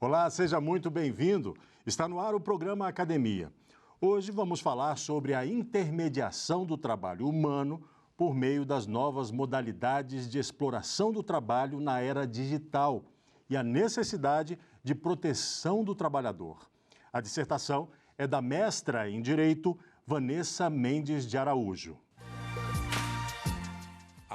Olá, seja muito bem-vindo. Está no ar o programa Academia. Hoje vamos falar sobre a intermediação do trabalho humano por meio das novas modalidades de exploração do trabalho na era digital e a necessidade de proteção do trabalhador. A dissertação é da mestra em Direito, Vanessa Mendes de Araújo.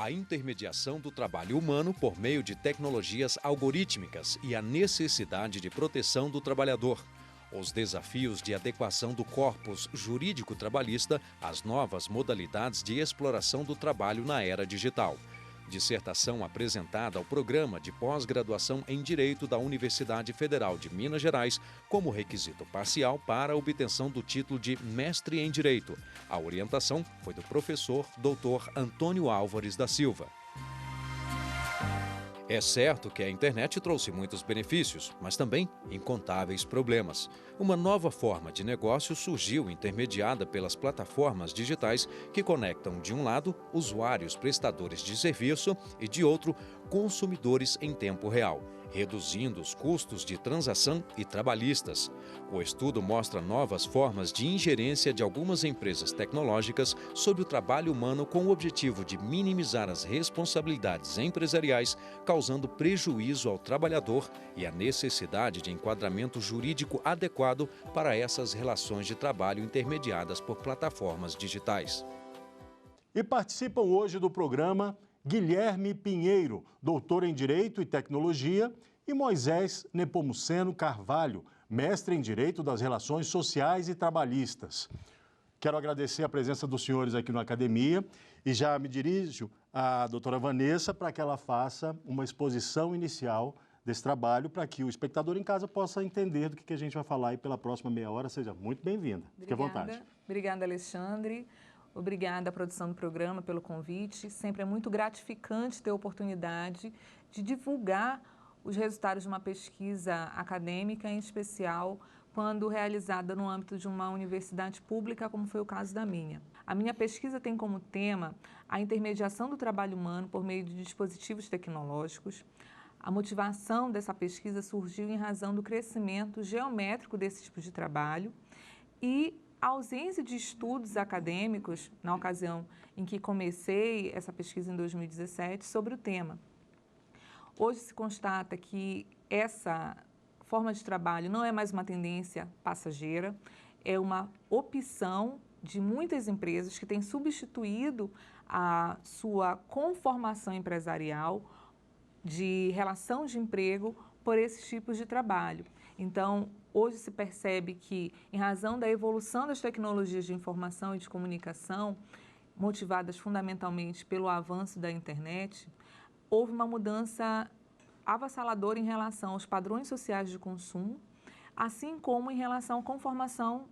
A intermediação do trabalho humano por meio de tecnologias algorítmicas e a necessidade de proteção do trabalhador. Os desafios de adequação do corpus jurídico trabalhista às novas modalidades de exploração do trabalho na era digital. Dissertação apresentada ao programa de pós-graduação em Direito da Universidade Federal de Minas Gerais como requisito parcial para a obtenção do título de Mestre em Direito. A orientação foi do professor Dr. Antônio Álvares da Silva. É certo que a internet trouxe muitos benefícios, mas também incontáveis problemas. Uma nova forma de negócio surgiu intermediada pelas plataformas digitais que conectam, de um lado, usuários prestadores de serviço e, de outro, consumidores em tempo real, reduzindo os custos de transação e trabalhistas. O estudo mostra novas formas de ingerência de algumas empresas tecnológicas sobre o trabalho humano com o objetivo de minimizar as responsabilidades empresariais, causando prejuízo ao trabalhador e a necessidade de enquadramento jurídico adequado para essas relações de trabalho intermediadas por plataformas digitais. E participam hoje do programa Guilherme Pinheiro, doutor em Direito e Tecnologia, e Moisés Nepomuceno Carvalho, mestre em Direito das Relações Sociais e Trabalhistas. Quero agradecer a presença dos senhores aqui na academia e já me dirijo à doutora Vanessa para que ela faça uma exposição inicial desse trabalho para que o espectador em casa possa entender do que a gente vai falar aí pela próxima meia hora. Seja muito bem-vinda. Fique à vontade. Obrigada, Alexandre. Obrigada à produção do programa pelo convite. Sempre é muito gratificante ter a oportunidade de divulgar os resultados de uma pesquisa acadêmica, em especial quando realizada no âmbito de uma universidade pública, como foi o caso da minha. A minha pesquisa tem como tema a intermediação do trabalho humano por meio de dispositivos tecnológicos. A motivação dessa pesquisa surgiu em razão do crescimento geométrico desse tipo de trabalho e a ausência de estudos acadêmicos, na ocasião em que comecei essa pesquisa em 2017, sobre o tema. Hoje se constata que essa forma de trabalho não é mais uma tendência passageira, é uma opção de muitas empresas que têm substituído a sua conformação empresarial de relação de emprego por esses tipos de trabalho. Então, hoje se percebe que, em razão da evolução das tecnologias de informação e de comunicação, motivadas fundamentalmente pelo avanço da internet, houve uma mudança avassaladora em relação aos padrões sociais de consumo, assim como em relação à conformação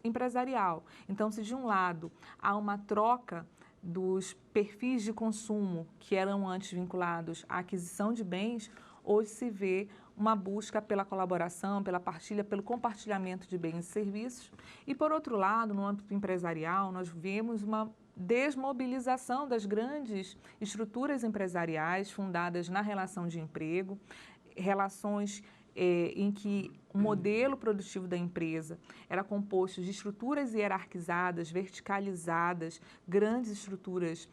empresarial. Então, se de um lado há uma troca dos perfis de consumo que eram antes vinculados à aquisição de bens, hoje se vê uma busca pela colaboração, pela partilha, pelo compartilhamento de bens e serviços. E, por outro lado, no âmbito empresarial, nós vemos uma desmobilização das grandes estruturas empresariais fundadas na relação de emprego, relações em que o modelo produtivo da empresa era composto de estruturas hierarquizadas, verticalizadas, grandes estruturas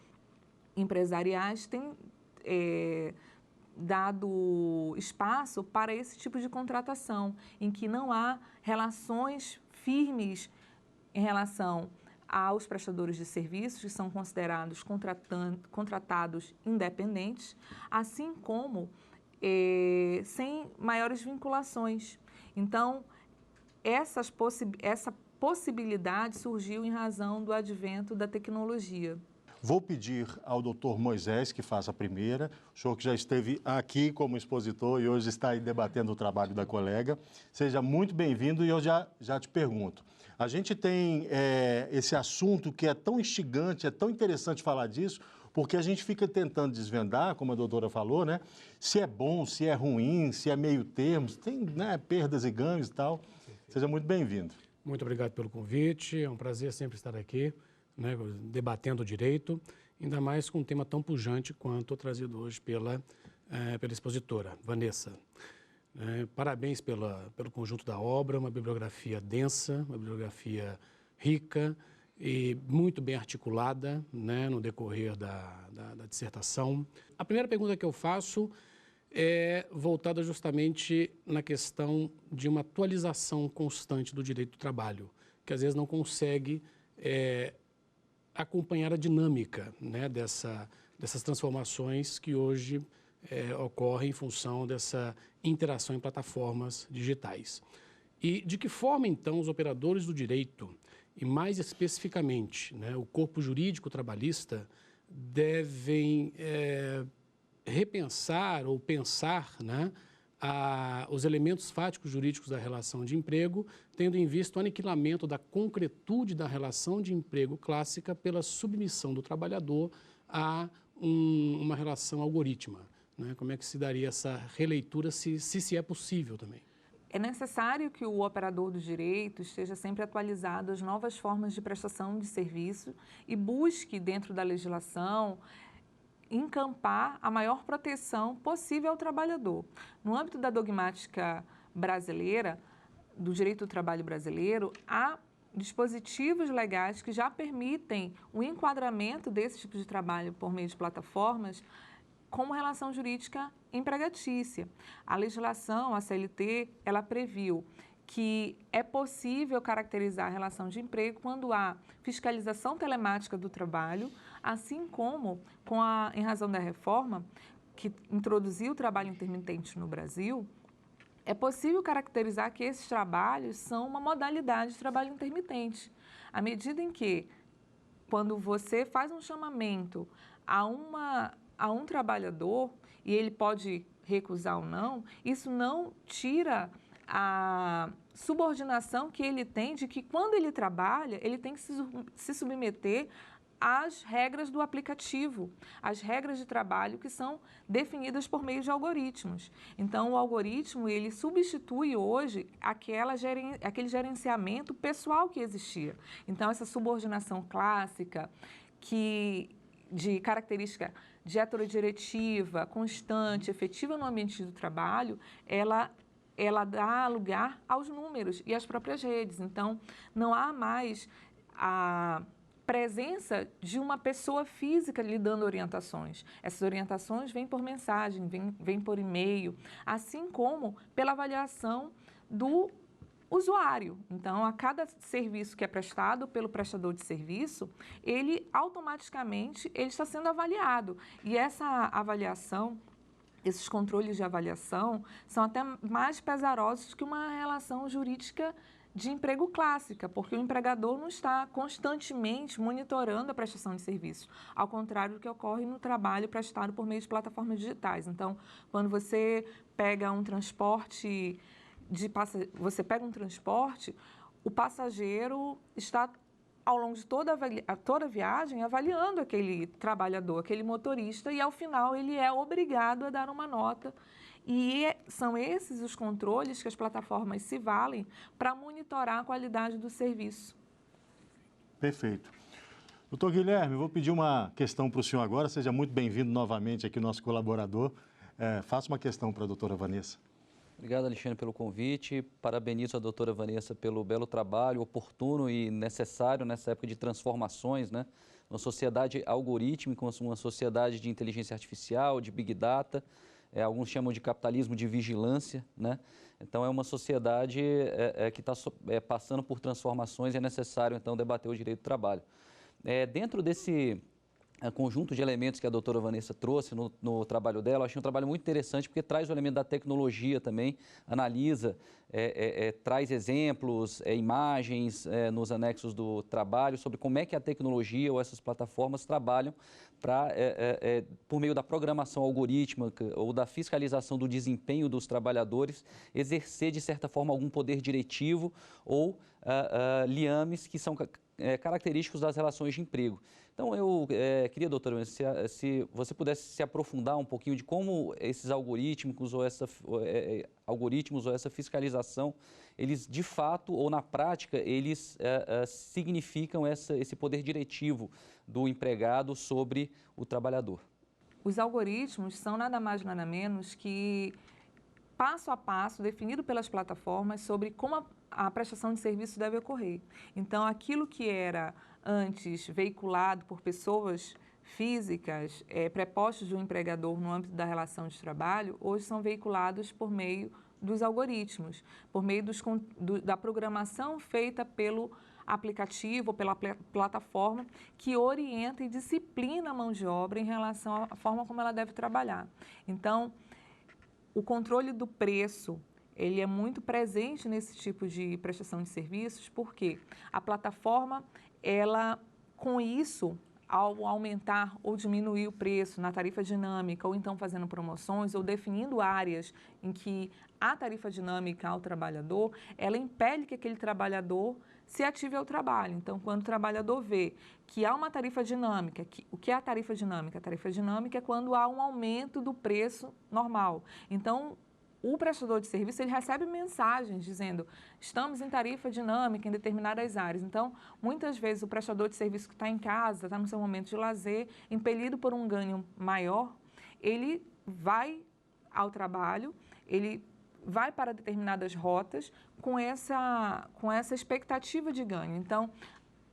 empresariais têm dado espaço para esse tipo de contratação, em que não há relações firmes em relação aos prestadores de serviços, que são considerados contratados independentes, assim como sem maiores vinculações. Então, essa possibilidade surgiu em razão do advento da tecnologia. Vou pedir ao doutor Moisés que faça a primeira, o senhor que já esteve aqui como expositor e hoje está aí debatendo o trabalho da colega. Seja muito bem-vindo e eu já te pergunto. A gente tem esse assunto que é tão instigante, é tão interessante falar disso, porque a gente fica tentando desvendar, como a doutora falou, né? Se é bom, se é ruim, se é meio termo, se tem, né, perdas e ganhos e tal. Seja muito bem-vindo. Muito obrigado pelo convite, é um prazer sempre estar aqui, né, debatendo o direito, ainda mais com um tema tão pujante quanto o trazido hoje pela expositora, Vanessa. Parabéns pelo conjunto da obra, uma bibliografia densa, uma bibliografia rica e muito bem articulada, né, no decorrer da dissertação. A primeira pergunta que eu faço é voltada justamente na questão de uma atualização constante do direito do trabalho, que às vezes não consegue acompanhar a dinâmica, né, dessas transformações que hoje ocorrem em função dessa interação em plataformas digitais. E de que forma, então, os operadores do direito, e mais especificamente, né, o corpo jurídico trabalhista, devem repensar ou pensar, né, os elementos fáticos jurídicos da relação de emprego, tendo em vista o aniquilamento da concretude da relação de emprego clássica pela submissão do trabalhador a uma relação algorítmica, né? Como é que se daria essa releitura, se é possível também? É necessário que o operador do direito esteja sempre atualizado às novas formas de prestação de serviço e busque, dentro da legislação, encampar a maior proteção possível ao trabalhador. No âmbito da dogmática brasileira, do direito do trabalho brasileiro, há dispositivos legais que já permitem o enquadramento desse tipo de trabalho por meio de plataformas como relação jurídica empregatícia. A legislação, a CLT, ela previu que é possível caracterizar a relação de emprego quando há fiscalização telemática do trabalho, assim como, em razão da reforma que introduziu o trabalho intermitente no Brasil, é possível caracterizar que esses trabalhos são uma modalidade de trabalho intermitente. À medida em que, quando você faz um chamamento a um trabalhador, e ele pode recusar ou não, isso não tira a subordinação que ele tem de que, quando ele trabalha, ele tem que se submeter às regras do aplicativo, às regras de trabalho que são definidas por meio de algoritmos. Então, o algoritmo, ele substitui hoje aquele gerenciamento pessoal que existia. Então, essa subordinação clássica, de característica de heterodiretiva, constante, efetiva no ambiente do trabalho, ela dá lugar aos números e às próprias redes. Então, não há mais a presença de uma pessoa física lhe dando orientações. Essas orientações vêm por mensagem, vêm por e-mail, assim como pela avaliação do usuário. Então, a cada serviço que é prestado pelo prestador de serviço, ele automaticamente está sendo avaliado. E essa avaliação, esses controles de avaliação, são até mais pesarosos que uma relação jurídica de emprego clássica, porque o empregador não está constantemente monitorando a prestação de serviço, ao contrário do que ocorre no trabalho prestado por meio de plataformas digitais. Então, quando você pega um transporte o passageiro está, ao longo de toda a viagem, avaliando aquele trabalhador, aquele motorista, e, ao final, ele é obrigado a dar uma nota. E são esses os controles que as plataformas se valem para monitorar a qualidade do serviço. Perfeito. Doutor Guilherme, vou pedir uma questão para o senhor agora. Seja muito bem-vindo novamente aqui, nosso colaborador. Faça uma questão para a doutora Vanessa. Obrigado, Alexandre, pelo convite. Parabenizo a doutora Vanessa pelo belo trabalho, oportuno e necessário nessa época de transformações, né? Uma sociedade algorítmica, uma sociedade de inteligência artificial, de big data, alguns chamam de capitalismo de vigilância, né? Então, é uma sociedade que está passando por transformações e é necessário, então, debater o direito do trabalho. Dentro desse conjunto de elementos que a doutora Vanessa trouxe no trabalho dela, eu achei um trabalho muito interessante porque traz o elemento da tecnologia também, analisa, traz exemplos, imagens nos anexos do trabalho sobre como é que a tecnologia ou essas plataformas trabalham para, por meio da programação algorítmica ou da fiscalização do desempenho dos trabalhadores, exercer de certa forma algum poder diretivo ou liames que são característicos das relações de emprego. Então, eu queria, doutora, se você pudesse se aprofundar um pouquinho de como esses algoritmos ou essa fiscalização, eles de fato ou na prática, eles significam esse poder diretivo do empregado sobre o trabalhador. Os algoritmos são nada mais nada menos que passo a passo definido pelas plataformas sobre como a prestação de serviço deve ocorrer. Então, aquilo que era antes veiculado por pessoas físicas, prepostos do empregador no âmbito da relação de trabalho, hoje são veiculados por meio dos algoritmos, por meio da programação feita pelo aplicativo, pela plataforma, que orienta e disciplina a mão de obra em relação à forma como ela deve trabalhar. Então, o controle do preço, ele é muito presente nesse tipo de prestação de serviços, porque a plataforma, ela, com isso, ao aumentar ou diminuir o preço na tarifa dinâmica, ou então fazendo promoções, ou definindo áreas em que há tarifa dinâmica ao trabalhador, ela impele que aquele trabalhador se ative ao trabalho. Então, quando o trabalhador vê que há uma tarifa dinâmica, o que é a tarifa dinâmica? A tarifa dinâmica é quando há um aumento do preço normal. Então, o prestador de serviço, ele recebe mensagens dizendo, estamos em tarifa dinâmica em determinadas áreas. Então, muitas vezes o prestador de serviço que está em casa, está no seu momento de lazer, impelido por um ganho maior, ele vai ao trabalho, ele vai para determinadas rotas com essa expectativa de ganho. Então,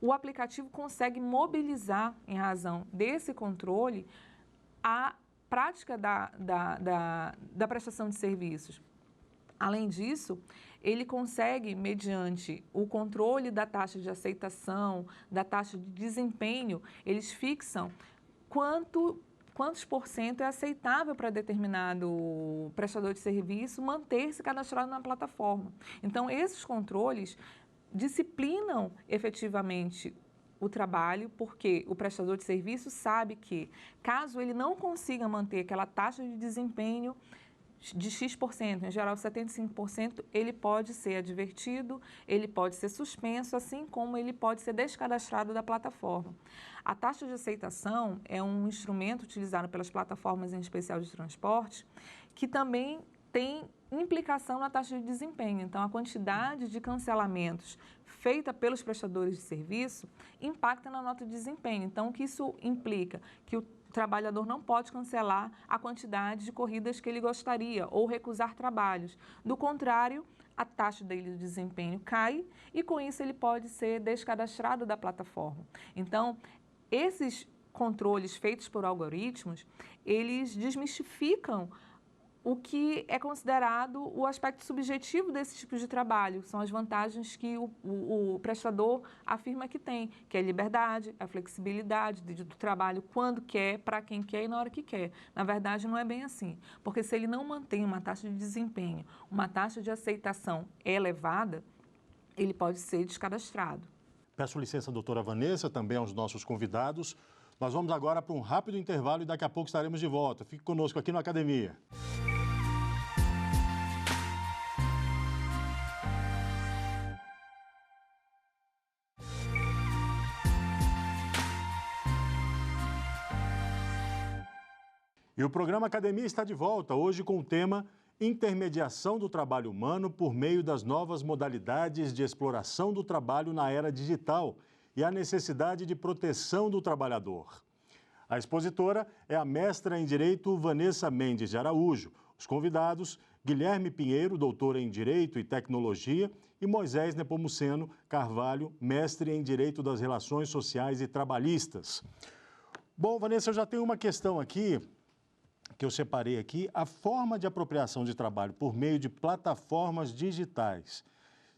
o aplicativo consegue mobilizar, em razão desse controle, a prática da prestação de serviços. Além disso, ele consegue, mediante o controle da taxa de aceitação, da taxa de desempenho, eles fixam quantos por cento é aceitável para determinado prestador de serviço manter-se cadastrado na plataforma. Então, esses controles disciplinam efetivamente o trabalho, porque o prestador de serviço sabe que, caso ele não consiga manter aquela taxa de desempenho de X%, em geral 75%, ele pode ser advertido, ele pode ser suspenso, assim como ele pode ser descadastrado da plataforma. A taxa de aceitação é um instrumento utilizado pelas plataformas, em especial de transporte, que também tem implicação na taxa de desempenho. Então, a quantidade de cancelamentos feita pelos prestadores de serviço impacta na nota de desempenho. Então, o que isso implica? Que o trabalhador não pode cancelar a quantidade de corridas que ele gostaria ou recusar trabalhos. Do contrário, a taxa dele de desempenho cai e, com isso, ele pode ser descadastrado da plataforma. Então, esses controles feitos por algoritmos, eles desmistificam o que é considerado o aspecto subjetivo desse tipo de trabalho. São as vantagens que o prestador afirma que tem, que é a liberdade, a flexibilidade do trabalho, quando quer, para quem quer e na hora que quer. Na verdade, não é bem assim, porque se ele não mantém uma taxa de desempenho, uma taxa de aceitação elevada, ele pode ser descadastrado. Peço licença, doutora Vanessa, também aos nossos convidados. Nós vamos agora para um rápido intervalo e daqui a pouco estaremos de volta. Fique conosco aqui no Academia. E o programa Academia está de volta, hoje com o tema Intermediação do Trabalho Humano por meio das novas modalidades de exploração do trabalho na era digital e a necessidade de proteção do trabalhador. A expositora é a mestra em Direito Vanessa Mendes de Araújo. Os convidados, Guilherme Pinheiro, doutor em Direito e Tecnologia, e Moisés Nepomuceno Carvalho, mestre em Direito das Relações Sociais e Trabalhistas. Bom, Vanessa, eu já tenho uma questão aqui, que eu separei aqui, a forma de apropriação de trabalho por meio de plataformas digitais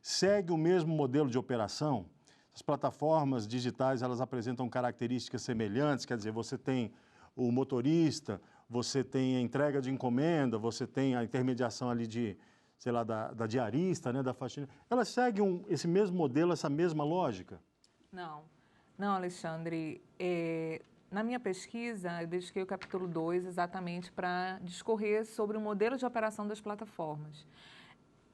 segue o mesmo modelo de operação? As plataformas digitais, elas apresentam características semelhantes, quer dizer, você tem o motorista, você tem a entrega de encomenda, você tem a intermediação ali de, sei lá, da diarista, né, da faxineira. Elas seguem esse mesmo modelo, essa mesma lógica? Não, Alexandre. Na minha pesquisa, eu dediquei o capítulo 2 exatamente para discorrer sobre o modelo de operação das plataformas.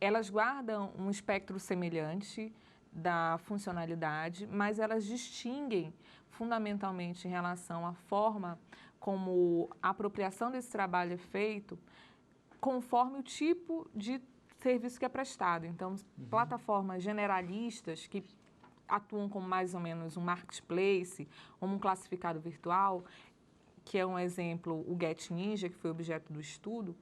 Elas guardam um espectro semelhante da funcionalidade, mas elas distinguem fundamentalmente em relação à forma como a apropriação desse trabalho é feito, conforme o tipo de serviço que é prestado. Então, plataformas generalistas que atuam como mais ou menos um marketplace, como um classificado virtual, que é um exemplo, o Get Ninja, que foi objeto do estudo,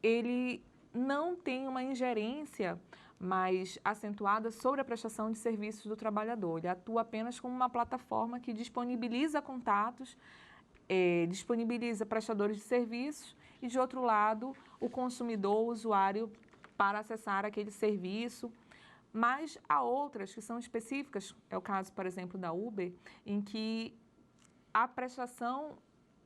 ele não tem uma ingerência mais acentuada sobre a prestação de serviços do trabalhador. Ele atua apenas como uma plataforma que disponibiliza contatos, disponibiliza prestadores de serviços e, de outro lado, o consumidor, o usuário, para acessar aquele serviço. Mas há outras que são específicas, é o caso, por exemplo, da Uber, em que a prestação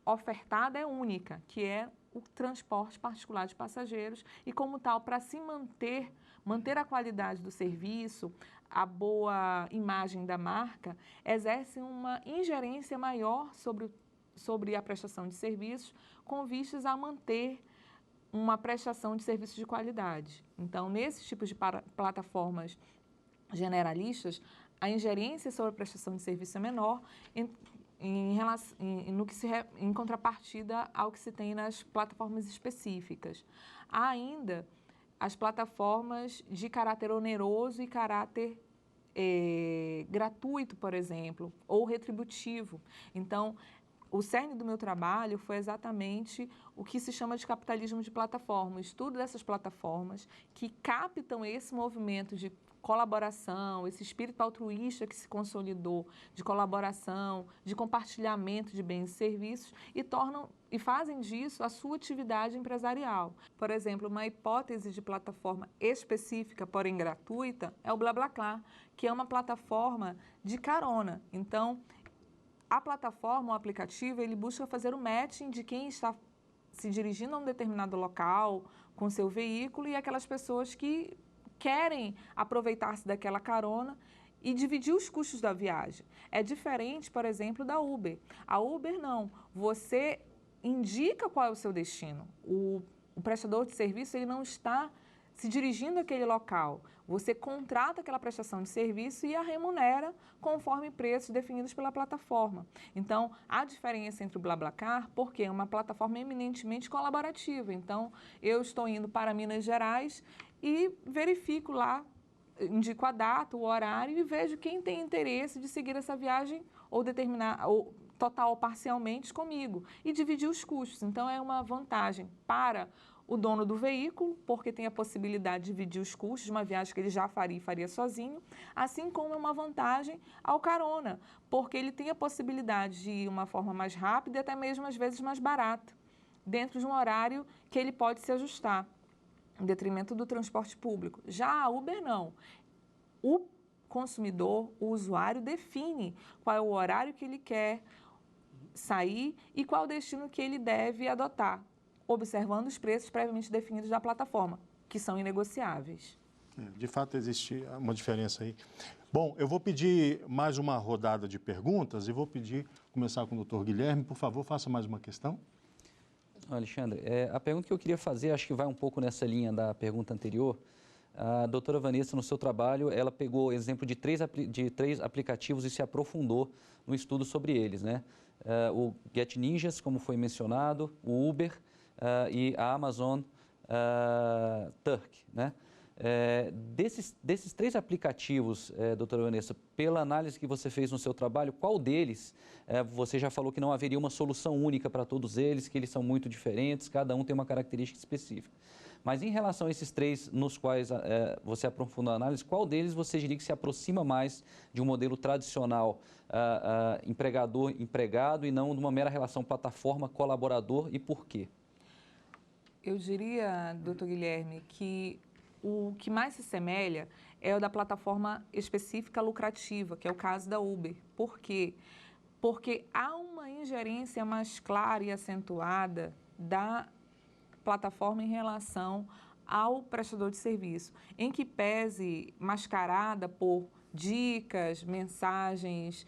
ofertada é única, que é o transporte particular de passageiros e, como tal, para se manter a qualidade do serviço, a boa imagem da marca, exerce uma ingerência maior sobre a prestação de serviços, com vistas a manter uma prestação de serviços de qualidade. Então, nesses tipos de plataformas generalistas, a ingerência sobre a prestação de serviço é menor em contrapartida ao que se tem nas plataformas específicas. Há ainda as plataformas de caráter oneroso e caráter gratuito, por exemplo, ou retributivo. Então, o cerne do meu trabalho foi exatamente o que se chama de capitalismo de plataforma, o estudo dessas plataformas que captam esse movimento de colaboração, esse espírito altruísta que se consolidou, de colaboração, de compartilhamento de bens e serviços e fazem disso a sua atividade empresarial. Por exemplo, uma hipótese de plataforma específica, porém gratuita, é o BlaBlaCar, que é uma plataforma de carona. Então, a plataforma, o aplicativo, ele busca fazer o matching de quem está se dirigindo a um determinado local com seu veículo e aquelas pessoas que querem aproveitar-se daquela carona e dividir os custos da viagem. É diferente, por exemplo, da Uber. A Uber não. Você indica qual é o seu destino. O prestador de serviço ele não está se dirigindo àquele local. Você contrata aquela prestação de serviço e a remunera conforme preços definidos pela plataforma. Então, há diferença entre o BlaBlaCar, porque é uma plataforma eminentemente colaborativa. Então, eu estou indo para Minas Gerais e verifico lá, indico a data, o horário e vejo quem tem interesse de seguir essa viagem ou total ou parcialmente comigo e dividir os custos. Então, é uma vantagem para o dono do veículo, porque tem a possibilidade de dividir os custos de uma viagem que ele já faria e faria sozinho, assim como é uma vantagem ao carona, porque ele tem a possibilidade de ir de uma forma mais rápida e até mesmo às vezes mais barata, dentro de um horário que ele pode se ajustar, em detrimento do transporte público. Já a Uber não. O consumidor, o usuário, define qual é o horário que ele quer sair e qual o destino que ele deve adotar, observando os preços previamente definidos da plataforma, que são inegociáveis. De fato, existe uma diferença aí. Bom, eu vou pedir mais uma rodada de perguntas e vou começar com o doutor Guilherme. Por favor, faça mais uma questão. Alexandre, a pergunta que eu queria fazer, acho que vai um pouco nessa linha da pergunta anterior. A doutora Vanessa, no seu trabalho, ela pegou o exemplo de três aplicativos e se aprofundou no estudo sobre eles, né? O Get Ninjas, como foi mencionado, o Uber e a Amazon Turk, né? Desses três aplicativos, doutora Vanessa, pela análise que você fez no seu trabalho, qual deles, você já falou que não haveria uma solução única para todos eles, que eles são muito diferentes, cada um tem uma característica específica. Mas em relação a esses três nos quais você aprofundou a análise, qual deles você diria que se aproxima mais de um modelo tradicional empregador-empregado e não de uma mera relação plataforma-colaborador e por quê? Eu diria, doutor Guilherme, que o que mais se semelha é o da plataforma específica lucrativa, que é o caso da Uber. Por quê? Porque há uma ingerência mais clara e acentuada da plataforma em relação ao prestador de serviço, em que pese mascarada por dicas, mensagens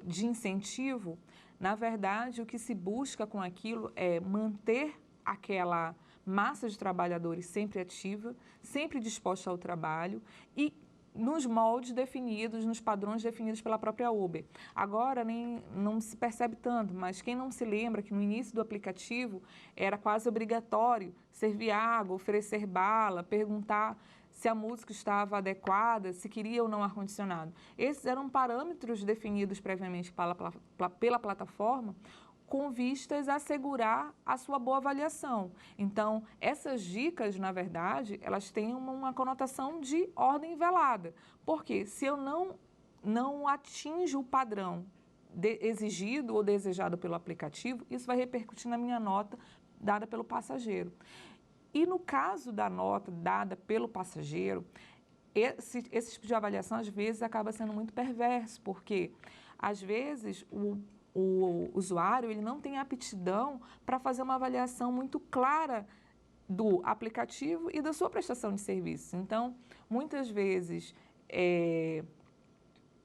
de incentivo, na verdade, o que se busca com aquilo é manter aquela massa de trabalhadores sempre ativa, sempre disposta ao trabalho e nos moldes definidos, nos padrões definidos pela própria Uber. Agora, não se percebe tanto, mas quem não se lembra que no início do aplicativo era quase obrigatório servir água, oferecer bala, perguntar se a música estava adequada, se queria ou não ar-condicionado. Esses eram parâmetros definidos previamente pela plataforma com vistas a assegurar a sua boa avaliação. Então, essas dicas, na verdade, elas têm uma conotação de ordem velada. Porque se eu não atinjo o padrão exigido ou desejado pelo aplicativo, isso vai repercutir na minha nota dada pelo passageiro. E no caso da nota dada pelo passageiro, esse tipo de avaliação, às vezes, acaba sendo muito perverso, porque, às vezes, o usuário ele não tem aptidão para fazer uma avaliação muito clara do aplicativo e da sua prestação de serviço. Então, muitas vezes,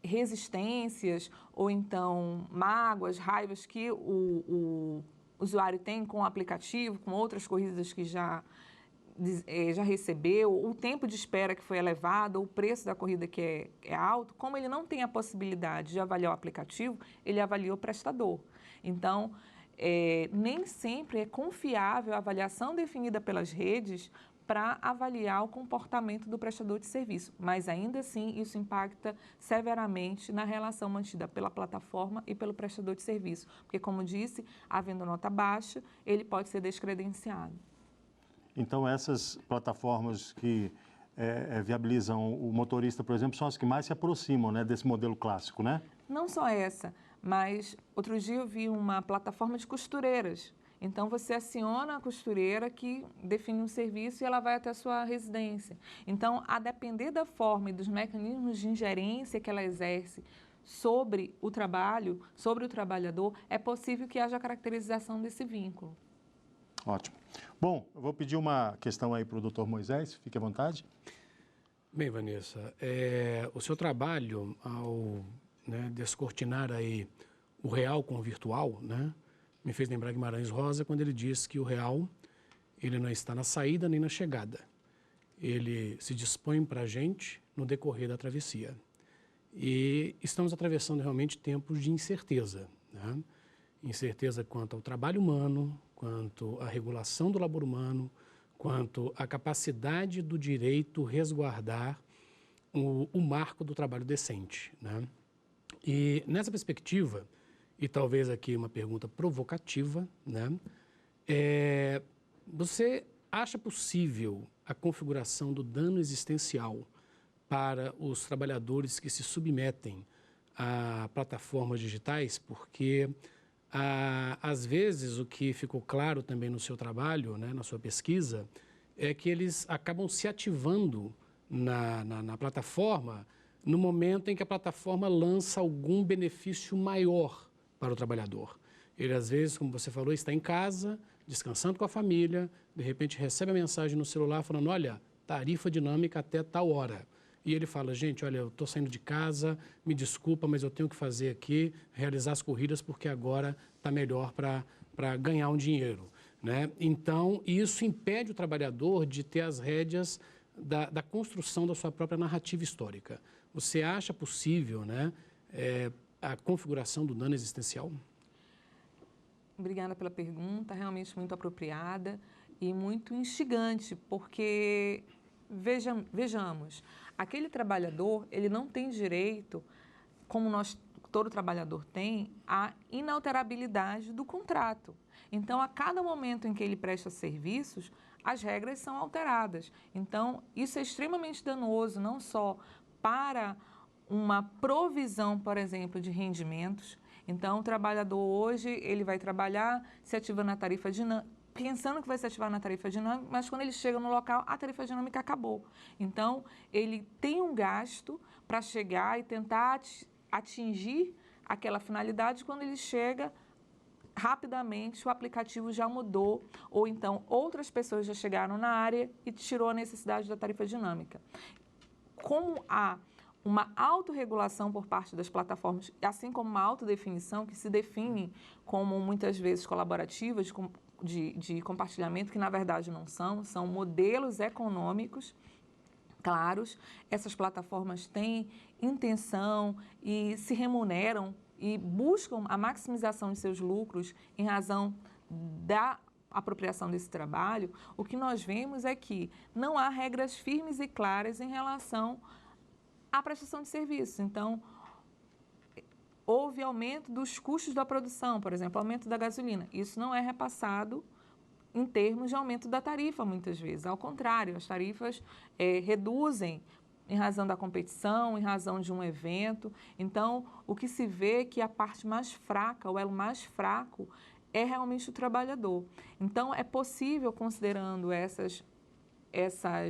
resistências ou então mágoas, raivas que o usuário tem com o aplicativo, com outras corridas que já recebeu, o tempo de espera que foi elevado, o preço da corrida que é alto, como ele não tem a possibilidade de avaliar o aplicativo, ele avalia o prestador. Então, nem sempre é confiável a avaliação definida pelas redes para avaliar o comportamento do prestador de serviço, mas ainda assim isso impacta severamente na relação mantida pela plataforma e pelo prestador de serviço, porque, como disse, havendo nota baixa, ele pode ser descredenciado. Então, essas plataformas que viabilizam o motorista, por exemplo, são as que mais se aproximam, né, desse modelo clássico, né? Não só essa, mas outro dia eu vi uma plataforma de costureiras. Então, você aciona a costureira que define um serviço e ela vai até a sua residência. Então, a depender da forma e dos mecanismos de ingerência que ela exerce sobre o trabalho, sobre o trabalhador, é possível que haja caracterização desse vínculo. Ótimo. Bom, eu vou pedir uma questão aí para o Dr. Moisés, fique à vontade. Bem, Vanessa, o seu trabalho ao descortinar aí o real com o virtual, né, me fez lembrar Guimarães Rosa quando ele diz que o real ele não está na saída nem na chegada. Ele se dispõe para a gente no decorrer da travessia. E estamos atravessando realmente tempos de incerteza, né? Incerteza quanto ao trabalho humano, quanto à regulação do labor humano, quanto à capacidade do direito resguardar o marco do trabalho decente, né? E nessa perspectiva, e talvez aqui uma pergunta provocativa, né? Você acha possível a configuração do dano existencial para os trabalhadores que se submetem a plataformas digitais? Porque, às vezes, o que ficou claro também no seu trabalho, né, na sua pesquisa, é que eles acabam se ativando na plataforma no momento em que a plataforma lança algum benefício maior para o trabalhador. Ele, às vezes, como você falou, está em casa, descansando com a família, de repente recebe a mensagem no celular falando, olha, tarifa dinâmica até tal hora. E ele fala, gente, olha, eu estou saindo de casa, me desculpa, mas eu tenho que fazer aqui, realizar as corridas, porque agora está melhor para ganhar um dinheiro, né? Então, isso impede o trabalhador de ter as rédeas da construção da sua própria narrativa histórica. Você acha possível, né, a configuração do dano existencial? Obrigada pela pergunta, realmente muito apropriada e muito instigante, porque, vejamos, aquele trabalhador, ele não tem direito, como todo trabalhador tem, à inalterabilidade do contrato. Então, a cada momento em que ele presta serviços, as regras são alteradas. Então, isso é extremamente danoso, não só para uma provisão, por exemplo, de rendimentos. Então, o trabalhador hoje, ele vai trabalhar, se ativando na tarifa dinâmica, pensando que vai se ativar na tarifa dinâmica, mas quando ele chega no local, a tarifa dinâmica acabou. Então, ele tem um gasto para chegar e tentar atingir aquela finalidade. Quando ele chega, rapidamente o aplicativo já mudou, ou então outras pessoas já chegaram na área e tirou a necessidade da tarifa dinâmica. Como há uma autorregulação por parte das plataformas, assim como uma autodefinição que se define como muitas vezes colaborativas de compartilhamento, que na verdade não são modelos econômicos claros. Essas plataformas têm intenção e se remuneram e buscam a maximização de seus lucros em razão da apropriação desse trabalho. O que nós vemos é que não há regras firmes e claras em relação à prestação de serviços. Então, houve aumento dos custos da produção, por exemplo, aumento da gasolina. Isso não é repassado em termos de aumento da tarifa, muitas vezes. Ao contrário, as tarifas reduzem em razão da competição, em razão de um evento. Então, o que se vê é que a parte mais fraca, o elo mais fraco, é realmente o trabalhador. Então, é possível, considerando essas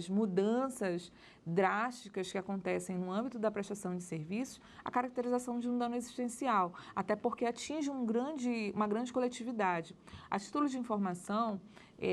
mudanças drásticas que acontecem no âmbito da prestação de serviços, a caracterização de um dano existencial, até porque atinge uma grande coletividade. A título de informação,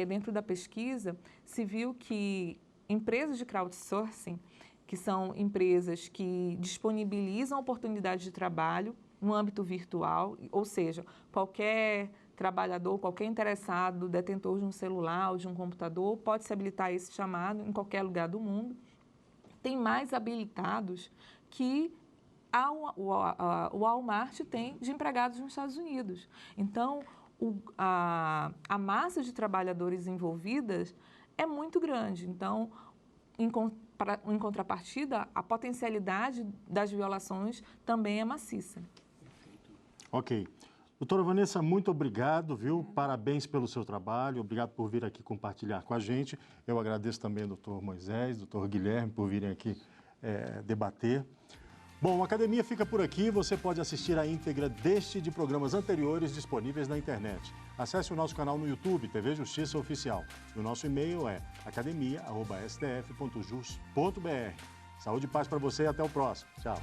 dentro da pesquisa, se viu que empresas de crowdsourcing, que são empresas que disponibilizam oportunidades de trabalho no âmbito virtual, ou seja, qualquer trabalhador, qualquer interessado, detentor de um celular ou de um computador, pode se habilitar a esse chamado em qualquer lugar do mundo. Tem mais habilitados que o Walmart tem de empregados nos Estados Unidos. Então, a massa de trabalhadores envolvidas é muito grande. Então, em contrapartida, a potencialidade das violações também é maciça. Ok. Doutora Vanessa, muito obrigado, viu? Parabéns pelo seu trabalho, obrigado por vir aqui compartilhar com a gente. Eu agradeço também ao doutor Moisés, doutor Guilherme, por virem aqui debater. Bom, a Academia fica por aqui, você pode assistir a íntegra deste e de programas anteriores disponíveis na internet. Acesse o nosso canal no YouTube, TV Justiça Oficial. E o nosso e-mail é academia@stf.jus.br. Saúde e paz para você e até o próximo. Tchau.